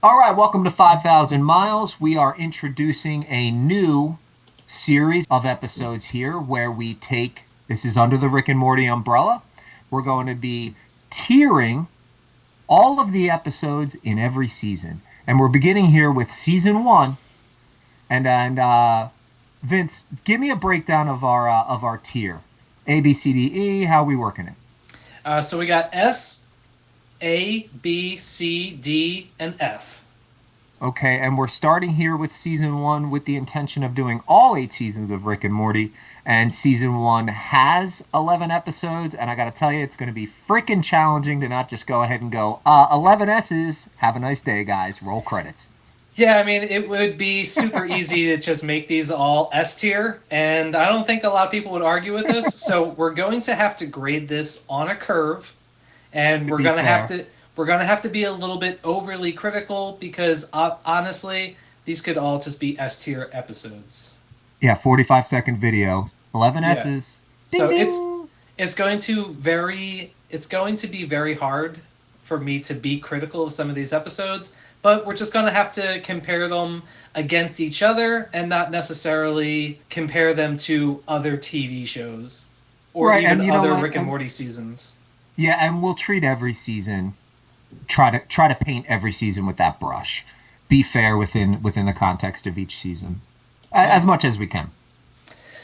All right, welcome to 5,000 Miles. We are introducing a new series of episodes here where we take this is under the Rick and Morty umbrella. We're going to be tiering all of the episodes in every season. And we're beginning here with season one. And Vince, give me a breakdown of our tier. A, B, C, D, E. How are we working it? So we got S, A, B, C, D, and F. Okay, and we're starting here with season one with the intention of doing all 8 seasons of Rick and Morty. And season one has 11 episodes, and I gotta tell you, it's gonna be freaking challenging to not just go ahead and go, 11 S's. Have a nice day, guys. Roll credits. Yeah, I mean, it would be super easy to just make these all S tier, and I don't think a lot of people would argue with this. So we're going to have to grade this on a curve, and To be fair. we're gonna have to be a little bit overly critical because honestly, these could all just be S tier episodes. Yeah, 45-second video. 11 Yeah. S's. Ding So ding. it's going to be very hard for me to be critical of some of these episodes, but we're just going to have to compare them against each other and not necessarily compare them to other TV shows or Right, even and you know other what? Rick and Morty seasons. Yeah, and we'll treat every season. Try to paint every season with that brush. Be fair within the context of each season, Yeah. as much as we can.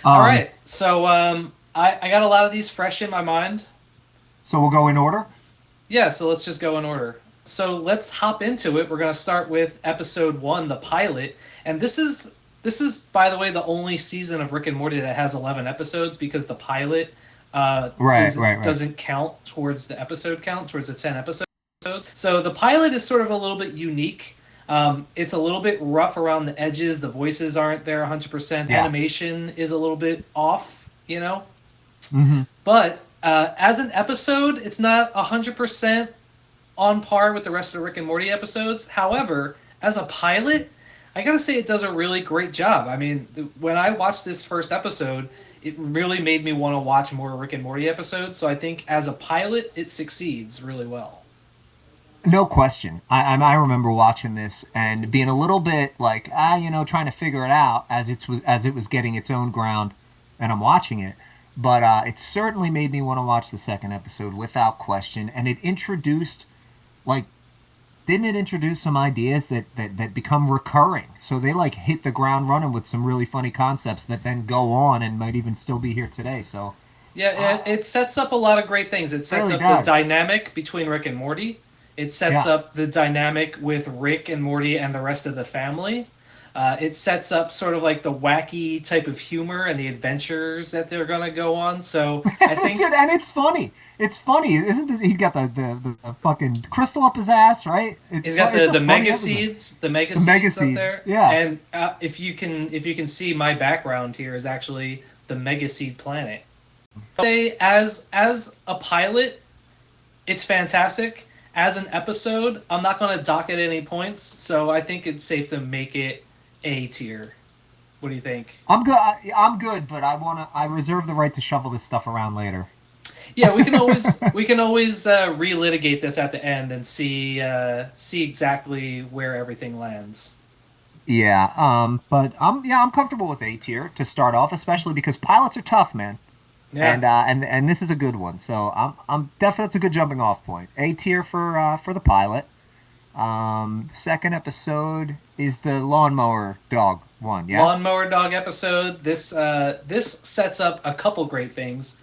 All Um, right. So I got a lot of these fresh in my mind. so we'll go in order. Yeah, so let's just go in order. So let's hop into it. We're going to start with episode 1, the pilot. And this is by the way the only season of Rick and Morty that has 11 episodes because the pilot Right, right, right. doesn't count towards the episode count, towards the 10 episodes. So the pilot is sort of a little bit unique. It's a little bit rough around the edges. The voices aren't there 100%. Yeah. Animation is a little bit off, you know? Hmm. But as an episode, it's not 100% on par with the rest of the Rick and Morty episodes. However, as a pilot, I gotta say it does a really great job. I mean, when I watched this first episode, it really made me want to watch more Rick and Morty episodes. So I think as a pilot, it succeeds really well. No question. I remember watching this and being a little bit like trying to figure it out as it was getting its own ground, and I'm watching it. But it certainly made me want to watch the second episode without question. And it introduced like didn't it introduce some ideas that become recurring? So they like hit the ground running with some really funny concepts that then go on and might even still be here today. So Yeah, it sets up a lot of great things. It it sets really up the does. dynamic between Rick and Morty. It sets Yeah. up the dynamic with Rick and Morty and the rest of the family. It sets up sort of like the wacky type of humor and the adventures that they're gonna go on. So I think Dude, and it's funny. It's funny, isn't this? He's got the fucking crystal up his ass, right? he's got It's a the funny mega episode. seeds, the mega The mega seeds up seed, there. yeah. And if you can see my background here is actually the mega seed planet. Say as a pilot, it's fantastic. As an episode, I'm not going to dock it any points, so I think it's safe to make it A tier. What do you think? I'm good. I'm good, but I reserve the right to shovel this stuff around later. Yeah, we can always relitigate this at the end and see exactly where everything lands. Yeah. But I'm comfortable with A tier to start off, especially because pilots are tough, man. Yeah. And this is a good one. So I'm definitely it's a good jumping off point. A tier for the pilot. Second episode is the lawnmower dog one. Yeah. Lawnmower Dog episode. This sets up a couple great things.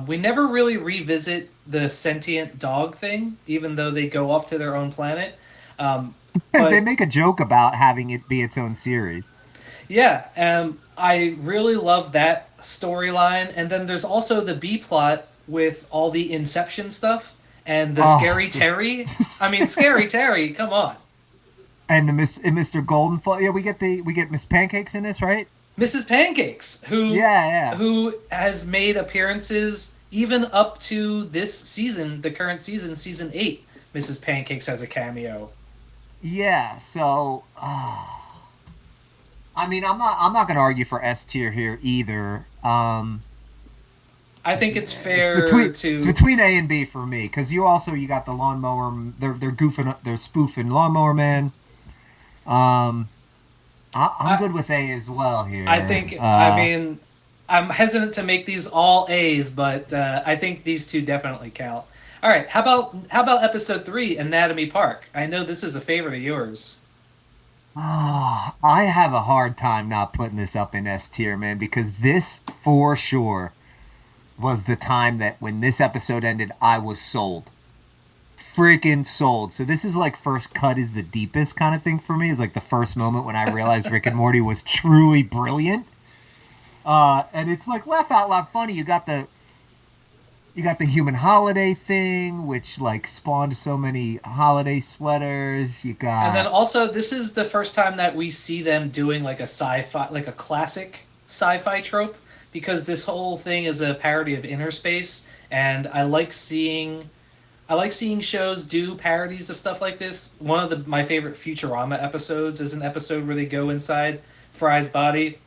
We never really revisit the sentient dog thing, even though they go off to their own planet. Um, They but make a joke about having it be its own series. yeah, I really love that storyline. And then there's also the B plot with all the Inception stuff and the Oh, Scary Terry. I mean, Scary Terry, come on. and the Mr. Goldenfall. Yeah, we get Miss Pancakes in this, right? Mrs. Pancakes, Yeah, yeah, who has made appearances even up to this season, the current season, season 8. Mrs. Pancakes has a cameo. yeah. So, I mean, I'm not gonna argue for S tier here either. I think it's It's fair between it's to between A and B for me because you got the lawnmower. They're goofing up. They're spoofing Lawnmower Man. Um, I'm I good with A as well I here. think I mean I'm hesitant to make these all A's, but I think these two definitely count. All right, how about episode 3, Anatomy Park? I know this is a favorite of yours. I have a hard time not putting this up in S tier, man, because this for sure was the time that when this episode ended, I was sold. Freaking sold. So this is like first cut is the deepest kind of thing for me. Is like the first moment when I realized Rick and Morty was truly brilliant. And it's like laugh out loud funny. You got the human holiday thing, which like spawned so many holiday sweaters. You And then got also, this is the first time that we see them doing like a sci-fi, like a classic sci-fi trope, because this whole thing is a parody of Inner Space, and I like seeing shows do parodies of stuff like this. One of my favorite Futurama episodes is an episode where they go inside Fry's body.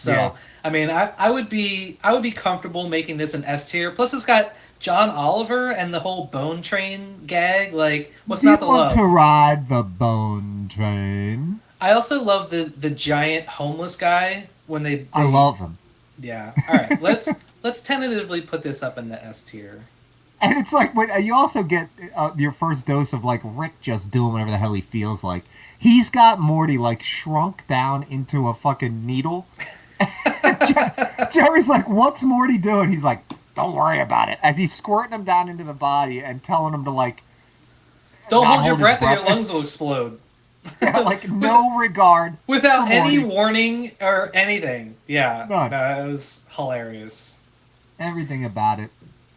yeah. So I mean, I would be comfortable making this an S tier. Plus, it's got John Oliver and the whole Bone Train gag. Like, what's Do you not to want to love? ride the bone train? I also love the giant homeless guy when they I they love him. yeah. All right, let's tentatively put this up in the S tier. And it's like when you also get your first dose of like Rick just doing whatever the hell he feels like. He's got Morty like shrunk down into a fucking needle. Jerry's like, "What's Morty doing?" He's like, "Don't worry about it." As he's squirting him down into the body and telling him to like Don't not hold your hold his breath or your breath, lungs will explode. yeah, like With, no regard for without any Morty, warning or anything. Yeah, none. no, it was hilarious. Everything about it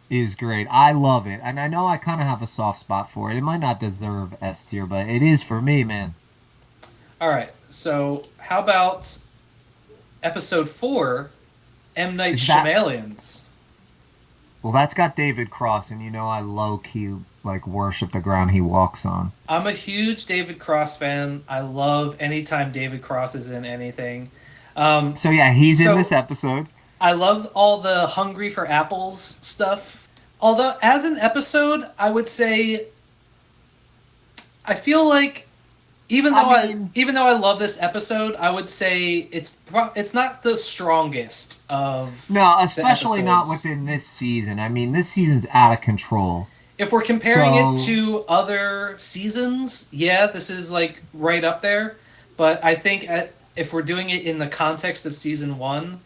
is great. I love it, and I know I kind of have a soft spot for it. It might not deserve S tier, but it is for me, man. All right, so how about episode 4, M Night Is that Shyamalan's? well? That's got David Cross, and you know I low key like worship the ground he walks on. I'm a huge David Cross fan. I love anytime David Cross is in anything. Um, So yeah, he's in this so episode. I love all the Hungry for Apples stuff. Although, as an episode, I would say I feel like even I though I mean, even though I love this episode, I would say it's not the strongest of no, the especially not episodes. within this season. I mean, this season's out of control. If we're comparing it So to other seasons, yeah, this is like right up there. But I think if we're doing it in the context of season 1,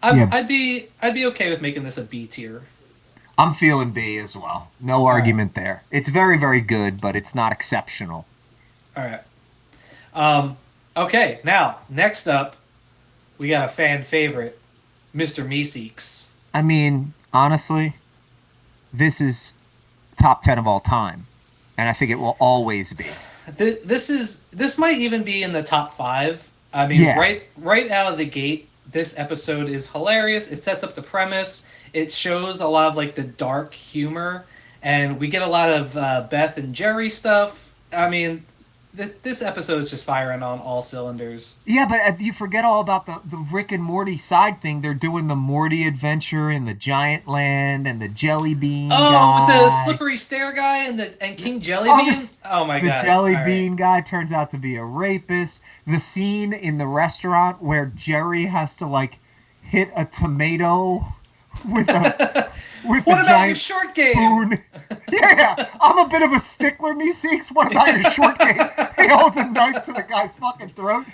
yeah, I'd be okay with making this a B tier. I'm feeling B as well. No All right, argument there. It's very, very good, but it's not exceptional. all right. Um, okay, now next up, we got a fan favorite, Mr. Meeseeks. I mean, honestly, this is top 10 of all time, and I think it will always be. This might even be in the top 5. I mean, Yeah. right out of the gate, this episode is hilarious. It sets up the premise. It shows a lot of like the dark humor, and we get a lot of Beth and Jerry stuff. I mean, this episode is just firing on all cylinders. Yeah, but you forget all about the Rick and Morty side thing. They're doing the Morty adventure in the giant land and the jelly bean Oh, with the guy. slippery stair guy and King Oh, Jellybean. this, Oh my the god! jelly All right. bean guy turns out to be a rapist. The scene in the restaurant where Jerry has to like hit a tomato with a What about your giant short game? spoon. Yeah, I'm a bit of a stickler, me Seeks. What about your short game? He holds a knife to the guy's fucking throat.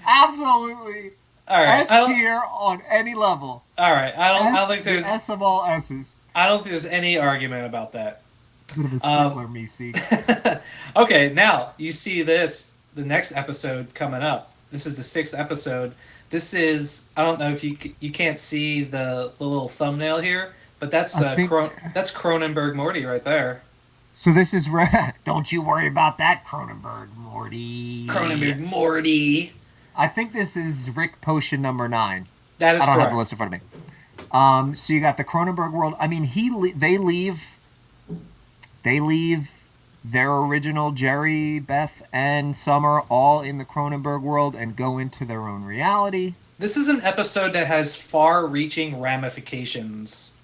Absolutely All right. S tier on any level. All right. I don't S, think the there's. S of all S's. I don't think there's any argument about that. Bit of a Um, stickler, me Seeks. okay, now you see the next episode coming up. This is the 6th episode. This is I don't know if you can't see the little thumbnail here, but that's I think That's Cronenberg Morty right there. so. This is don't you worry about that, Cronenberg Morty. Cronenberg Morty. I think this is Rick Potion number 9. That is I don't have the correct. list in front of me. So you got the Cronenberg world. I mean, they leave their original Jerry, Beth, and Summer all in the Cronenberg world and go into their own reality. This is an episode that has far-reaching ramifications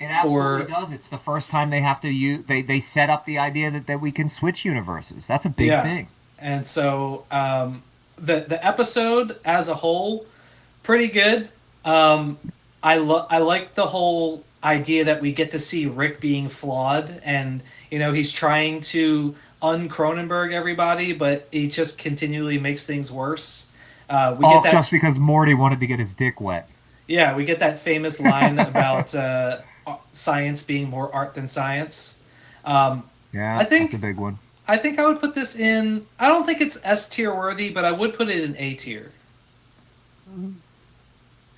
It absolutely for does. It's the first time they have to use. They set up the idea that we can switch universes. That's a big yeah. thing. And so the episode as a whole, pretty good. Um, I like the whole idea that we get to see Rick being flawed, and he's trying to un-Cronenberg everybody, but he just continually makes things worse. We get All that, just because Morty wanted to get his dick wet. yeah, we get that famous line about science being more art than science. Um, I Yeah, that's a think big one. I think I would put this in. I don't think it's S tier worthy, but I would put it in A tier.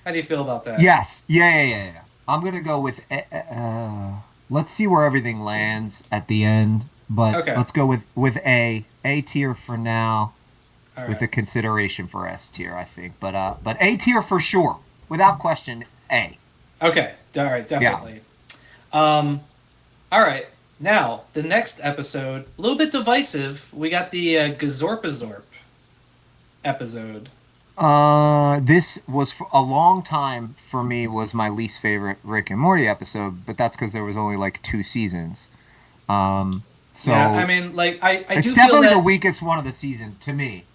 How do you feel about that? Yes. Yeah. I'm gonna go with. Let's see where everything lands at the end, but Okay. let's go with A tier for now, All with right. a consideration for S tier, I think. But A tier for sure, without question. A. Okay. All right. Yeah. Definitely. Um, all right. Now the next episode, a little bit divisive. We got the Gazorpazorp episode. This was for a long time for me was my least favorite Rick and Morty episode, but that's because there was only like 2 seasons. Um, Yeah. I so mean, like I do it's feel definitely the that weakest one of the season to me.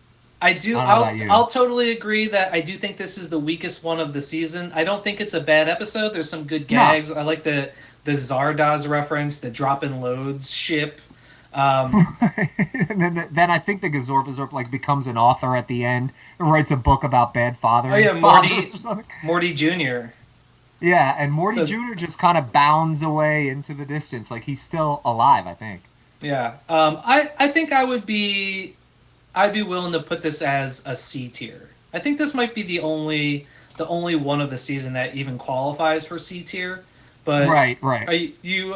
I do. I don't know about I'll you. totally agree that I do think this is the weakest one of the season. I don't think it's a bad episode. There's some good No. gags. I like the Zardoz reference, the drop in loads ship. Um, And then I think the Gazorpazorp like becomes an author at the end and writes a book about bad oh fathering yeah, fathers or something. Morty Junior. Yeah, and Morty So Jr. just kind of bounds away into the distance, like he's still alive, I think. yeah, I think I'd be willing to put this as a C tier. I think this might be the only one of the season that even qualifies for C tier. But Right. are you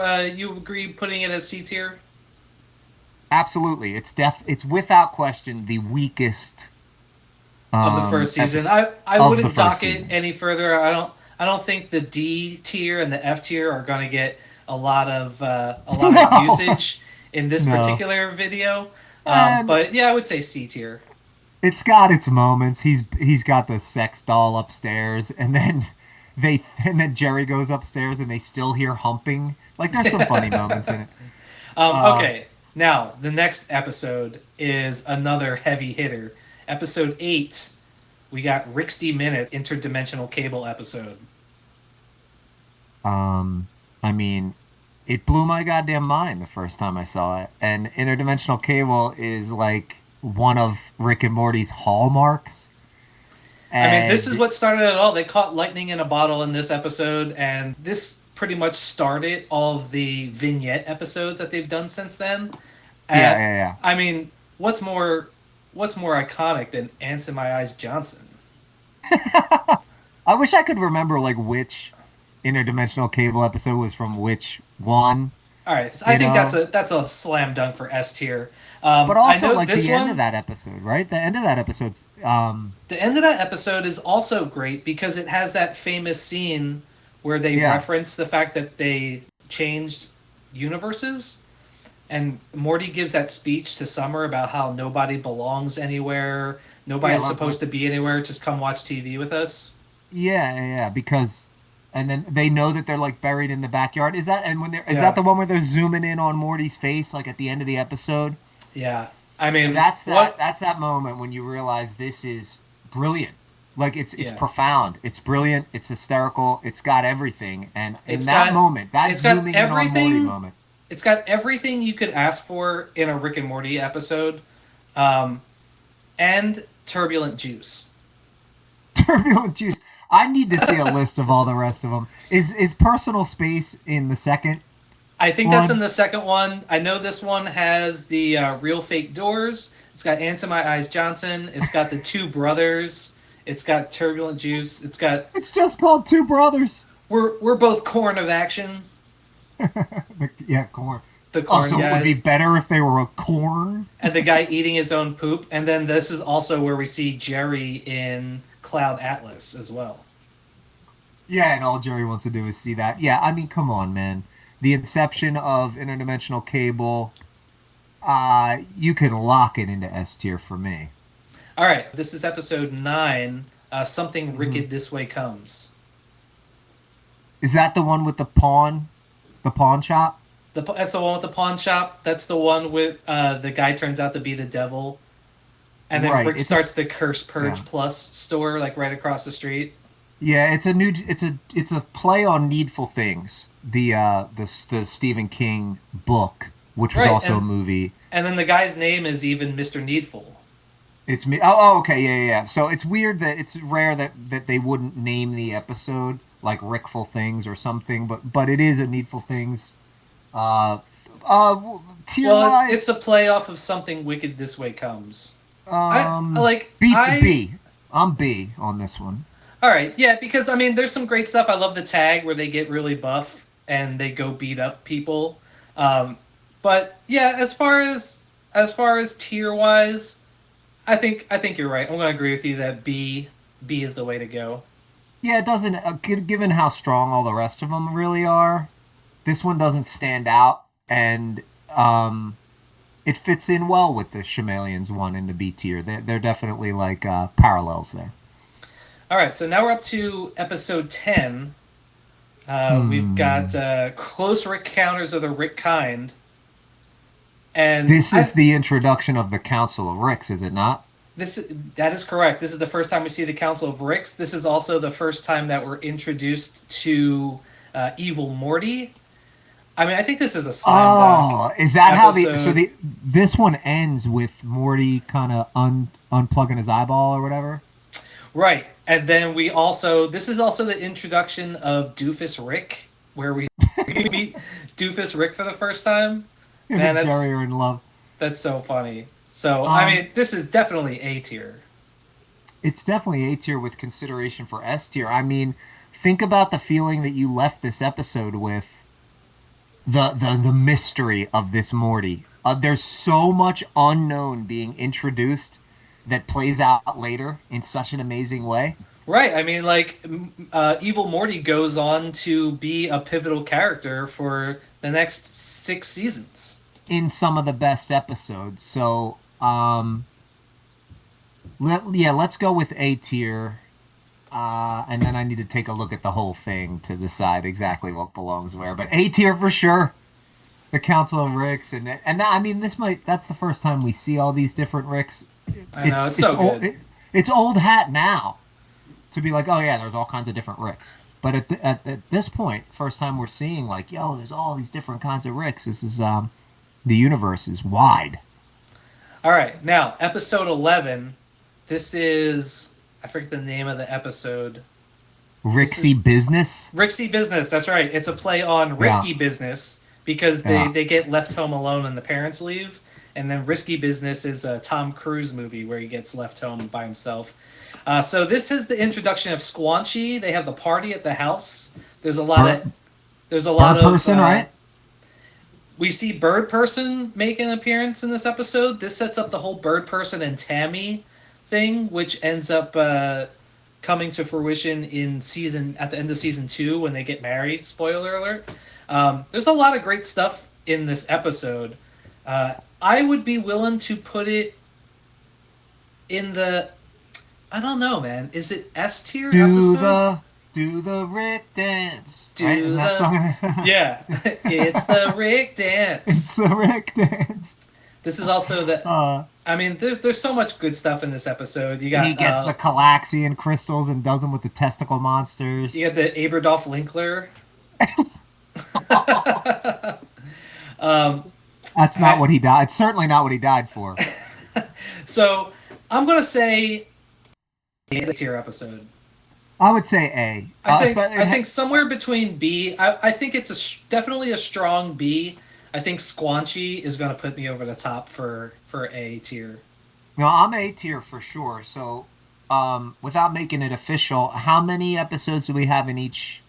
agree putting it as C tier? Absolutely. It's without question the weakest Of the first season. episode I of the wouldn't first dock it season. any further. I don't think the D tier and the F tier are going to get a lot of No. usage in this No. particular video. And But yeah, I would say C tier. it's got its moments. He's got the sex doll upstairs and then Jerry goes upstairs and they still hear humping. Like there's some funny moments in it. Uh Okay, now the next episode is another heavy hitter. Episode 8, we got Rixty Minutes interdimensional cable episode. I mean, it blew my goddamn mind the first time I saw it. And interdimensional cable is like one of Rick and Morty's hallmarks. I mean, this is And what started it all. They caught lightning in a bottle in this episode, and this pretty much started all of the vignette episodes that they've done since then. yeah, Uh, yeah, I mean, what's more iconic than Ants in My Eyes Johnson? yeah. I wish I could remember like which interdimensional cable episode was from which one, All right, I you think know? that's a slam dunk for S tier. But I also know like this the end of one. that episode, right? The end of that episode's The end of that episode is also great because it has that famous scene where they yeah. reference the fact that they changed universes. And Morty gives that speech to Summer about how nobody belongs anywhere, Yeah, nobody's supposed to be anywhere, just come watch TV with us. yeah, because and then they know that they're like buried in the backyard. Is that and when they're is that Yeah. the one where they're zooming in on Morty's face like at the end of the episode? Yeah. I mean, That's what? that moment when you realize this is brilliant. Like it's Yeah. profound. It's brilliant. It's hysterical. It's got everything. And in It's that got moment, that it's got zooming in on Morty everything. moment, It's got everything you could ask for in a Rick and Morty episode, um, and turbulent juice. turbulent juice. I need to see a list of all the rest of them. Is personal space in the second I think that's in one? the second one. I know this one has the real fake doors. It's got Ants in My Eyes Johnson. It's got the two brothers. It's got turbulent juice. It's got It's just called Two Brothers. we're both corn of action. Yeah, corn. The Oh, corn so it would be guys. better if they were a corn. And the guy eating his own poop. And then this is also where we see Jerry in Cloud Atlas as well. Yeah, and all Jerry wants to do is see that. Yeah, I mean, come on, man. The inception of interdimensional cable, you can lock it into S tier for me. All right, this is episode 9. Something hmm wicked this way comes. Is that the one with the pawn shop? That's the one with the pawn shop. That's the one with the guy turns out to be the devil. And then Right. Rick starts the Curse Yeah. Purge Plus store like right across the street. Yeah, it's a play on Needful Things, the Stephen King book, which was Right, also a movie. and then the guy's name is even Mr. Needful. It's me. Okay, yeah. So it's weird that it's rare that they wouldn't name the episode like Rickful Things or something, but it is a Needful Things. Uh, tier Well, it's a wise, play off of Something Wicked This Way Comes. I like B to I B. I'm B on this one. All right, yeah, because I mean, there's some great stuff. I love the tag where they get really buff and they go beat up people. Um, but yeah, as far as tier wise, I think you're right. I'm gonna agree with you that B is the way to go. Yeah, it doesn't. Given how strong all the rest of them really are, this one doesn't stand out, and um, it fits in well with the Chameleons one in the B tier. They're definitely like parallels there. All right, so now we're up to episode 10. We've got Hmm. close Rick counters of the Rick kind, and This is the introduction of the Council of Ricks, is it not? this that is correct. This is the first time we see the Council of Ricks. This is also the first time that we're introduced to Evil Morty. I mean, I think this is a slam dunk Oh, is that how episode. the this one ends with Morty kind of unplugging his eyeball or whatever? Right. And then this is also the introduction of Doofus Rick, where we meet Doofus Rick for the first time. Him Man, and Jerry are in love. that's so funny. So, I Um, mean, this is definitely A tier. it's definitely A tier with consideration for S tier. I mean, think about the feeling that you left this episode with the mystery of this Morty. There's so much unknown being introduced that plays out later in such an amazing way. Right. I mean, like, Evil Morty goes on to be a pivotal character for the next 6 seasons. In some of the best episodes. So, let's go with A tier. And then I need to take a look at the whole thing to decide exactly what belongs where. But A tier for sure. The Council of Ricks, I mean, that's the first time we see all these different Ricks. I know, it's so Old, good. it's old hat now to be like, oh yeah, there's all kinds of different Ricks. But at this point, first time we're seeing like, yo, there's all these different kinds of Ricks. This is the universe is wide. All right. Now, episode 11. This is, I forget the name of the episode. This is Rixie business. Risky Business. That's right. It's a play on Yeah, Risky Business because they, yeah. they get left home alone and the parents leave. And then Risky Business is a Tom Cruise movie where he gets left home by himself. So this is the introduction of Squanchy. They have the party at the house. There's a lot of Bird, there's a lot bird of person, right? we see Bird Person make an appearance in this episode. This sets up the whole Bird Person and Tammy thing, which ends up coming to fruition at the end of season 2 when they get married. Spoiler alert. There's a lot of great stuff in this episode. I would be willing to put it in the. I don't know, man. Is it S tier Do episode? the do the Rick dance, right? Do Isn't that the song? Yeah, it's the Rick dance. It's the Rick dance. This is also the. Uh, I mean, there's so much good stuff in this episode. he gets the Calaxian crystals and does them with the testicle monsters. You got the Aberdolf Linkler. um, That's not I, what he died. It's certainly not what he died for. so I'm gonna say it's a tier episode. I would say A. I think somewhere between B. I think it's definitely a strong B. I think Squanchy is gonna put me over the top for A tier. No, I'm A tier for sure. So, without making it official, how many episodes do we have in All each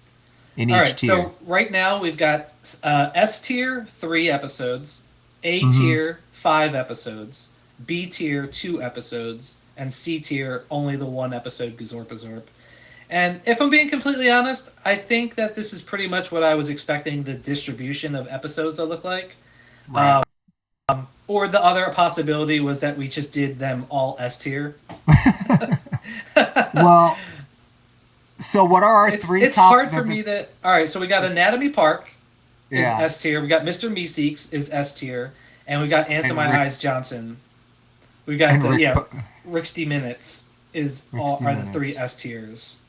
right, tier? so right now we've got S tier 3 episodes, A Hmm. tier 5 episodes, B tier 2 episodes, and C tier only the 1 episode Gazorp Azorp. And if I'm being completely honest, I think that this is pretty much what I was expecting the distribution of episodes to look like. Right. Or the other possibility was that we just did them all S tier. Well, so what are our It's three it's top? hard for me to. All right, so we got Anatomy Park is Yeah, S tier. We got Mr. Meeseeks is S tier, and we got Answer and My Rick. Eyes Johnson. We got And Rick's D minutes is all 60 are the three minutes. S tiers.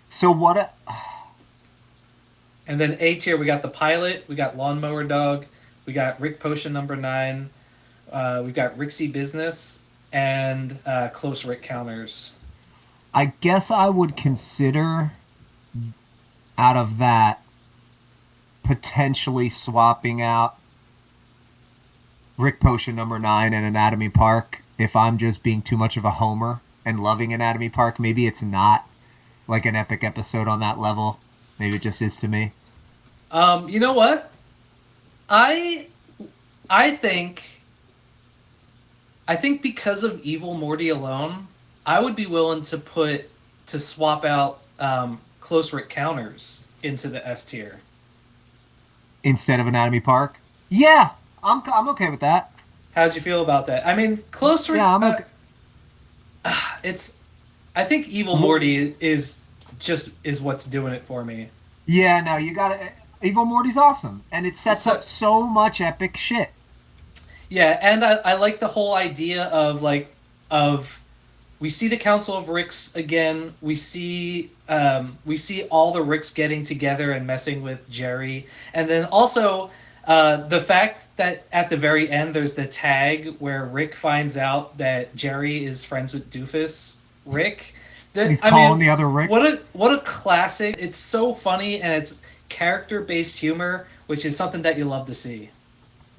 So what? And then A tier, we got the pilot, we got Lawnmower Dog, we got Rick Potion number 9, we've got Rixie Business, and Close Rick Counters. I guess I would consider out of that potentially swapping out Rick Potion number 9 and Anatomy Park if I'm just being too much of a homer and loving Anatomy Park. Maybe it's not like an epic episode on that level. Maybe it just is to me. You know what? I I think I think because of Evil Morty alone, I would be willing to swap out Close Rick Counters into the S tier. Instead of Anatomy Park. Yeah, I'm okay with that. How'd you feel about that? I mean, Close Rick. Yeah, I'm okay. It's. I think Evil Mo- Morty is what's doing it for me. yeah, no, you got to Evil Morty's awesome, and it sets So up so much epic shit. yeah, and I like the whole idea of of we see the Council of Ricks again. We see all the Ricks getting together and messing with Jerry, and then also the fact that at the very end there's the tag where Rick finds out that Jerry is friends with Doofus Rick. He's I calling mean, the other Rick. what a classic! It's so funny and it's character based humor, which is something that you love to see.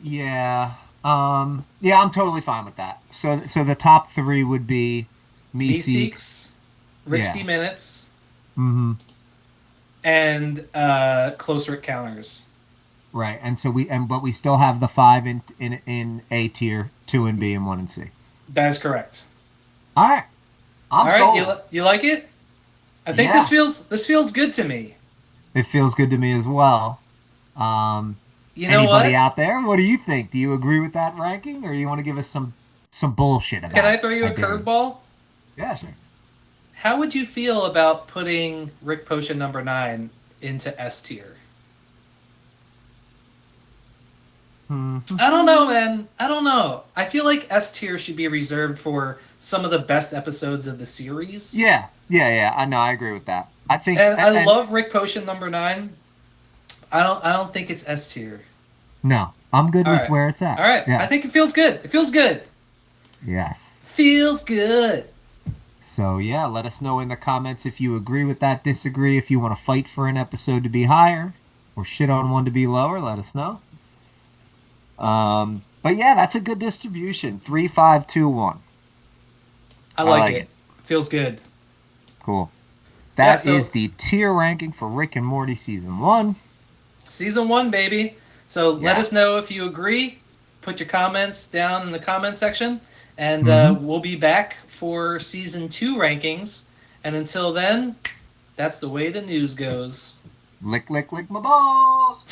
Yeah. Yeah, I'm totally fine with that. So the top three would be Me Seeks. Meeseeks, Rick's D Yeah. Minutes, Mm-hmm. and Close Rick Counters. Right. And so but we still have the five in A tier, two in B, and one in C. That is correct. All right. All I'm right, sold. you like it? I think Yeah. this feels good to me. It feels good to me as well. Um, You know Anybody what? out there? What do you think? Do you agree with that ranking, or you want to give us some bullshit Can about I it? throw you I a dare you. curveball? Yeah, sure. How would you feel about putting Rick Potion number 9 into S tier? Hmm. I don't know, man. I don't know. I feel like S tier should be reserved for some of the best episodes of the series. Yeah, yeah, yeah. I know. I agree with that. I think, And I and love Rick Potion number 9. I don't think it's S tier. no, I'm good All with right. where it's at. All right. I Yeah. think it feels good. It feels good. Yes. Feels good. So yeah, let us know in the comments if you agree with that, disagree, if you want to fight for an episode to be higher or shit on one to be lower. Let us know. But yeah, that's a good distribution. 3, 5, 2, 1. I I like like it. it. Feels good. Cool. Yeah, That so is the tier ranking for Rick and Morty season 1. season 1, baby. So let Yeah. us know if you agree. Put your comments down in the comment section. And Mm-hmm. we'll be back for season 2 rankings. And until then, that's the way the news goes. Lick, lick, lick my balls.